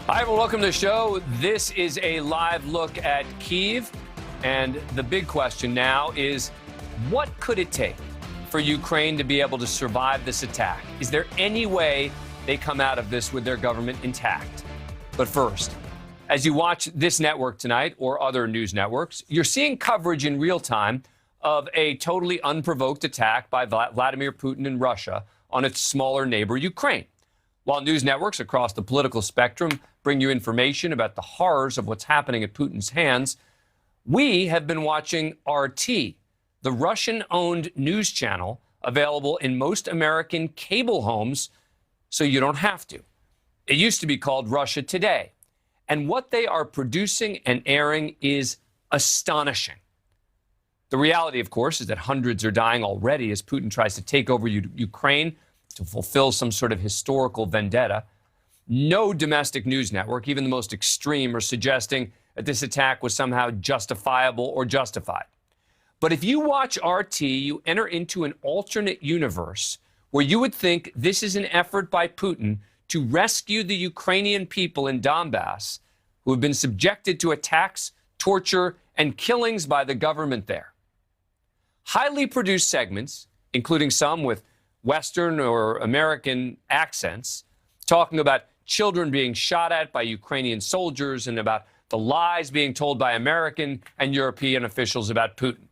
Hi, well, welcome to the show. This is a live look at Kyiv. And the big question now is, what could it take for Ukraine to be able to survive this attack? Is there any way they come out of this with their government intact? But first, as you watch this network tonight or other news networks, you're seeing coverage in real time of a totally unprovoked attack by Vladimir Putin in Russia on its smaller neighbor, Ukraine. While news networks across the political spectrum bring you information about the horrors of what's happening at Putin's hands, we have been watching RT, the Russian-owned news channel available in most American cable homes, so you don't have to. It used to be called Russia Today, and what they are producing and airing is astonishing. The reality, of course, is that hundreds are dying already as Putin tries to take over Ukraine to fulfill some sort of historical vendetta. No domestic news network, even the most extreme, are suggesting that this attack was somehow justifiable or justified. But if you watch RT, you enter into an alternate universe where you would think this is an effort by Putin to rescue the Ukrainian people in Donbass who have been subjected to attacks, torture, and killings by the government there. Highly produced segments, including some with Western or American accents, talking about children being shot at by Ukrainian soldiers and about the lies being told by American and European officials about Putin.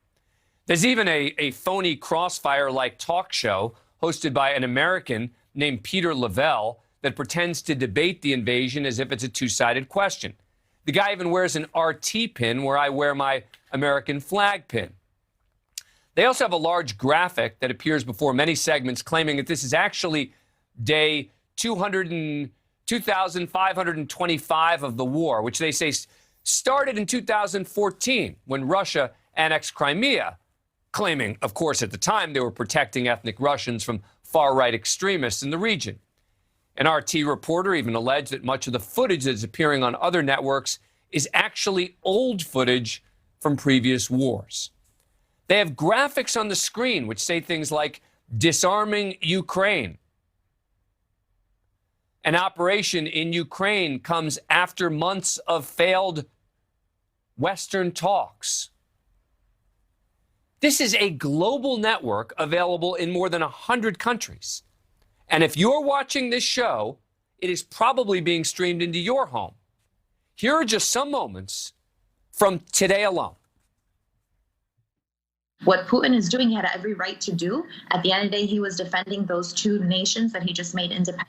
There's even a phony crossfire-like talk show hosted by an American named Peter Lavelle that pretends to debate the invasion as if it's a two-sided question. The guy even wears an RT pin where I wear my American flag pin. They also have a large graphic that appears before many segments claiming that this is actually day 2,525 of the war, which they say started in 2014 when Russia annexed Crimea, claiming, of course, at the time they were protecting ethnic Russians from far-right extremists in the region. An RT reporter even alleged that much of the footage that's appearing on other networks is actually old footage from previous wars. They have graphics on the screen which say things like disarming Ukraine. An operation in Ukraine comes after months of failed Western talks. This is a global network available in more than 100 countries. And if you're watching this show, it is probably being streamed into your home. Here are just some moments from today alone. What Putin is doing, he had every right to do. At the end of the day, he was defending those two nations that he just made independent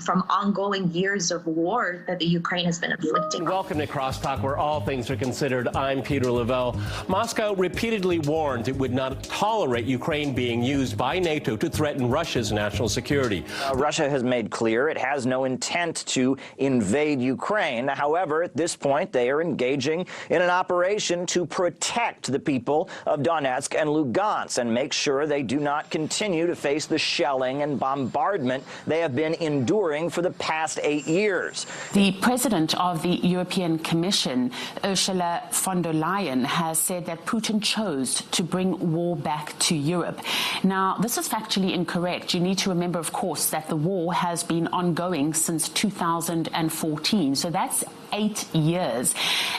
from ongoing years of war that the Ukraine has been inflicting. Welcome to Crosstalk, where all things are considered. I'm Peter Lavelle. Moscow repeatedly warned it would not tolerate Ukraine being used by NATO to threaten Russia's national security. Russia has made clear it has no intent to invade Ukraine. However, at this point, they are engaging in an operation to protect the people of Donetsk and Lugansk and make sure they do not continue to face the shelling and bombardment they have been enduring for the past 8 years. The president of the European Commission, Ursula von der Leyen, has said that Putin chose to bring war back to Europe. Now, this is factually incorrect. You need to remember, of course, that the war has been ongoing since 2014. So that's 8 years.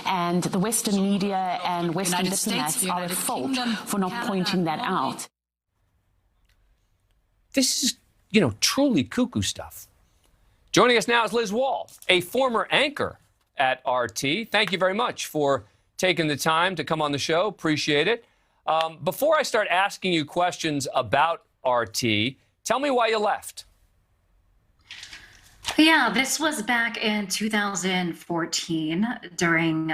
And the Western media and Western diplomats are at fault for not pointing that out. This is, truly cuckoo stuff. Joining us now is Liz Wahl, a former anchor at RT. Thank you very much for taking the time to come on the show. Appreciate it. Before I start asking you questions about RT, tell me why you left. Yeah, this was back in 2014 during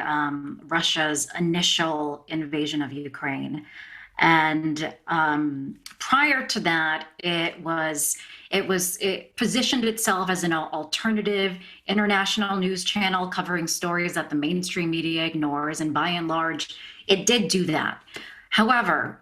Russia's initial invasion of Ukraine. And prior to that, it positioned itself as an alternative international news channel covering stories that the mainstream media ignores. And by and large, it did do that. However,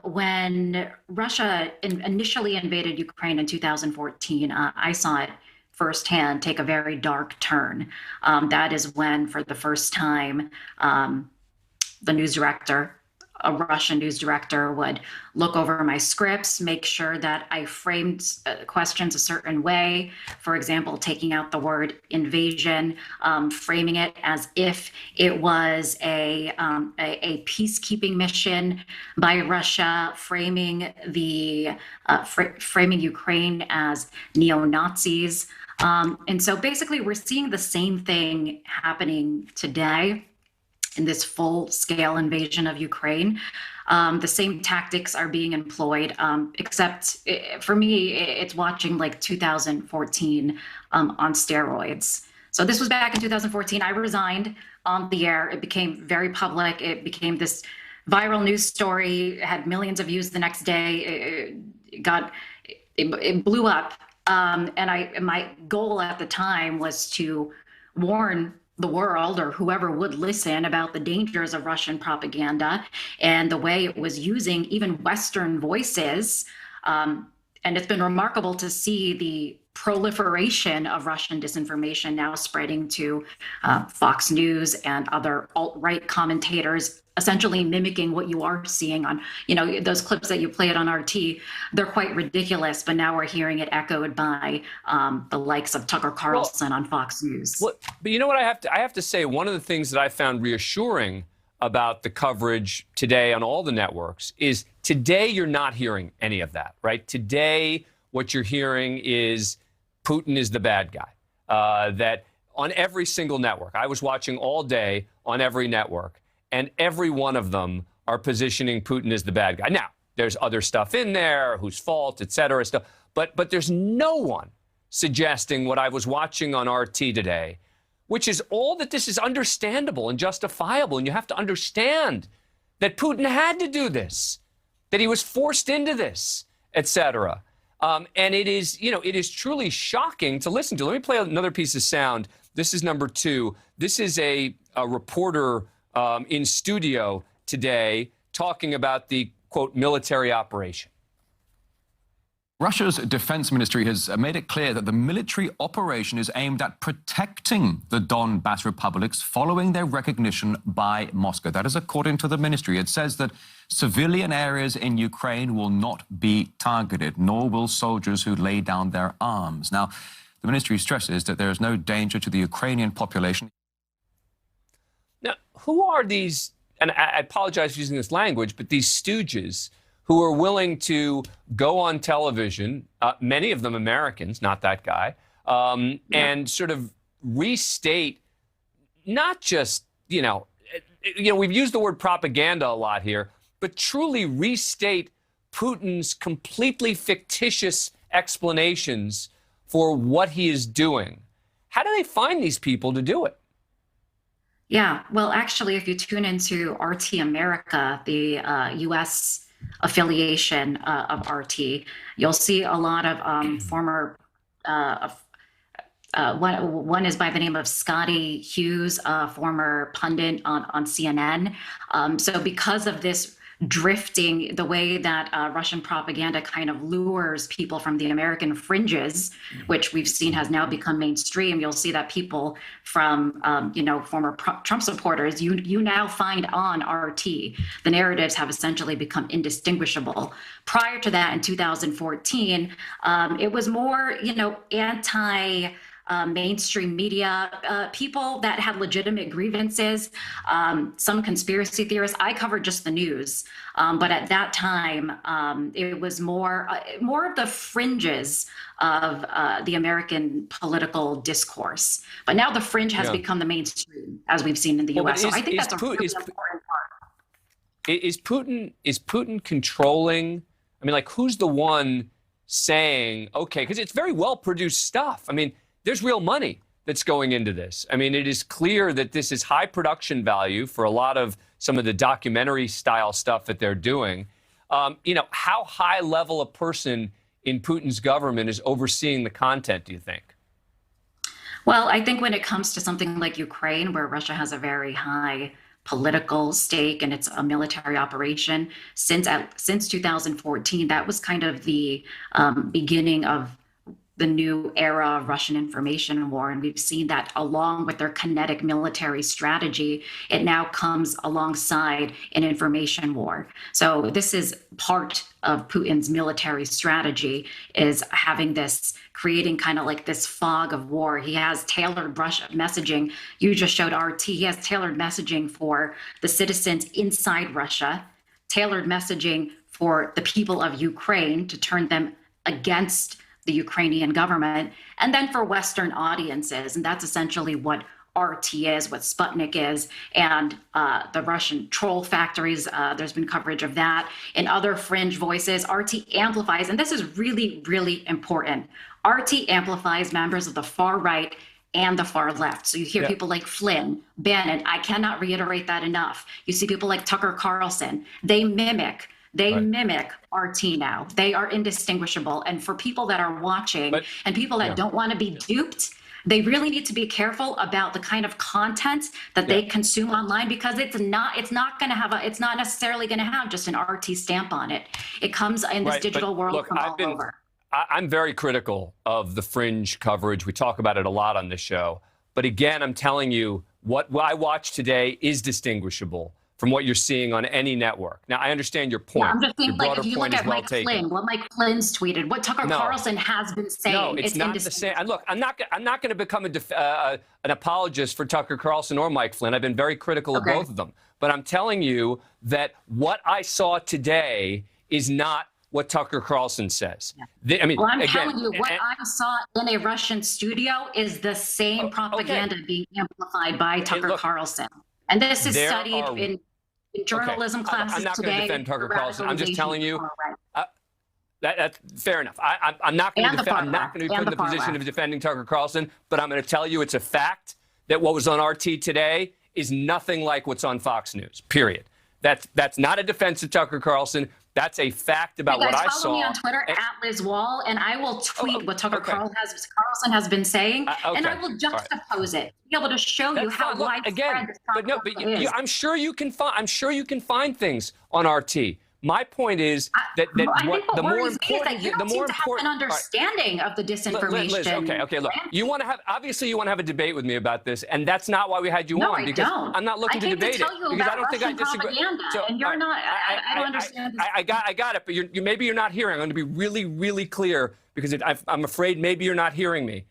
when Russia initially invaded Ukraine in 2014, I saw it firsthand take a very dark turn. That is when, for the first time, the news director a Russian news director would look over my scripts, make sure that I framed questions a certain way. For example, taking out the word invasion, framing it as if it was a peacekeeping mission by Russia, framing framing Ukraine as neo-Nazis. And so basically, we're seeing the same thing happening today in this full-scale invasion of Ukraine. The same tactics are being employed, except for me, it's watching like 2014 on steroids. So this was back in 2014. I resigned on the air. It became very public. It became this viral news story. It had millions of views the next day. It blew up. And my goal at the time was to warn the world or whoever would listen about the dangers of Russian propaganda and the way it was using even Western voices. And it's been remarkable to see the proliferation of Russian disinformation now spreading to Fox News and other alt-right commentators, essentially mimicking what you are seeing on, those clips that you played on RT. They're quite ridiculous, but now we're hearing it echoed by the likes of Tucker Carlson on Fox News. Well, but you know what I have to say, one of the things that I found reassuring about the coverage today on all the networks is today you're not hearing any of that, right? Today, what you're hearing is Putin is the bad guy, that on every single network. I was watching all day on every network, and every one of them are positioning Putin as the bad guy. Now, there's other stuff in there, whose fault, et cetera, stuff, but there's no one suggesting what I was watching on RT today, which is all that this is understandable and justifiable. And you have to understand that Putin had to do this, that he was forced into this, et cetera. And it is, it is truly shocking to listen to. Let me play another piece of sound. This is number 2. This is a reporter in studio today talking about the, quote, military operation. Russia's defense ministry has made it clear that the military operation is aimed at protecting the Donbas republics following their recognition by Moscow. That is according to the ministry. It says that civilian areas in Ukraine will not be targeted, nor will soldiers who lay down their arms. Now, the ministry stresses that there is no danger to the Ukrainian population. Now, who are these, and I apologize for using this language, but these stooges who are willing to go on television, many of them Americans, not that guy, and sort of restate not just, we've used the word propaganda a lot here, but truly restate Putin's completely fictitious explanations for what he is doing. How do they find these people to do it? Yeah, well, actually, if you tune into RT America, the U.S. affiliation of RT, you'll see a lot of former, one is by the name of Scotty Hughes, a former pundit on CNN. So because of this drifting, the way that Russian propaganda kind of lures people from the American fringes, which we've seen has now become mainstream, you'll see that people from, former Trump supporters, you now find on RT, the narratives have essentially become indistinguishable. Prior to that, in 2014, it was more, anti- mainstream media, people that had legitimate grievances, some conspiracy theorists. I covered just the news, but at that time, it was more of the fringes of the American political discourse. But now the fringe has become the mainstream, as we've seen in the U.S. So I think that's a really important part. Is Putin controlling? I mean, who's the one saying, okay, because it's very well produced stuff. I mean, there's real money that's going into this. I mean, it is clear that this is high production value for a lot of some of the documentary style stuff that they're doing. How high level a person in Putin's government is overseeing the content, do you think? Well, I think when it comes to something like Ukraine, where Russia has a very high political stake and it's a military operation, since 2014, that was kind of the beginning of the new era of Russian information war. And we've seen that along with their kinetic military strategy, it now comes alongside an information war. So this is part of Putin's military strategy, is having this, creating kind of like this fog of war. He has tailored Russia messaging. You just showed RT. He has tailored messaging for the citizens inside Russia, tailored messaging for the people of Ukraine to turn them against the Ukrainian government, and then for Western audiences. And that's essentially what RT is, what Sputnik is, and the Russian troll factories. There's been coverage of that. In other fringe voices, RT amplifies, and this is really, really important. RT amplifies members of the far right and the far left. So you hear people like Flynn, Bannon. I cannot reiterate that enough. You see people like Tucker Carlson. They mimic RT now. They are indistinguishable. And for people that are watching and people that don't want to be duped, they really need to be careful about the kind of content that they consume online, because it's not necessarily going to have just an RT stamp on it. It comes in this digital world from all over. I'm very critical of the fringe coverage. We talk about it a lot on this show. But again, I'm telling you, what I watched today is distinguishable from what you're seeing on any network. Now, I understand your point. Yeah, I'm just saying, like, if you look at well Mike Flynn, what Mike Flynn's tweeted, what Tucker Carlson has been saying, no, it's not the same. And look, I'm not going to become an apologist for Tucker Carlson or Mike Flynn. I've been very critical of both of them. But I'm telling you that what I saw today is not what Tucker Carlson says. I'm telling you, what I saw in a Russian studio is the same propaganda being amplified by Tucker Carlson. And this is studied in journalism classes today. I'm not going to defend Tucker Carlson. I'm just telling you. That's fair enough. I'm not going to be put in the position of defending Tucker Carlson, but I'm going to tell you it's a fact that what was on RT today is nothing like what's on Fox News, period. That's not a defense of Tucker Carlson. That's a fact about what I saw. Follow me on Twitter at Liz Wahl, and I will tweet what Tucker Carlson has been saying, and I will juxtapose it, be able to show you how widespread this propaganda is. I'm sure you can find things on RT. My point is that the more important, you don't seem to have an understanding of the disinformation. Liz, okay. Look, you want to have a debate with me about this, and that's not why we had you on. Because I'm not looking to debate it, because I don't think I disagree. And you're not. I don't understand this. I got it, but maybe you're not hearing. I'm going to be really, really clear, because I'm afraid maybe you're not hearing me.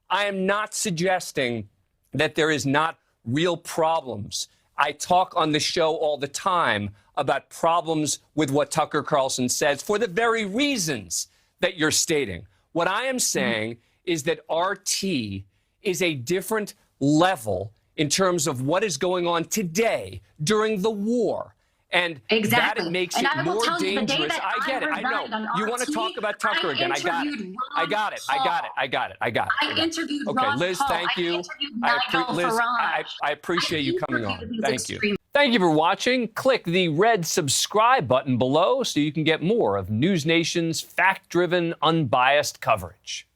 I am not suggesting that there is not real problems. I talk on the show all the time about problems with what Tucker Carlson says for the very reasons that you're stating. What I am saying is that RT is a different level in terms of what is going on today during the war. And that it makes it more dangerous. I get it. I know. You want to talk about Tucker again. I got it. I interviewed Ron Paul. Liz, thank you. I appreciate you coming on. Thank you. Thank you for watching. Click the red subscribe button below so you can get more of NewsNation's fact-driven, unbiased coverage.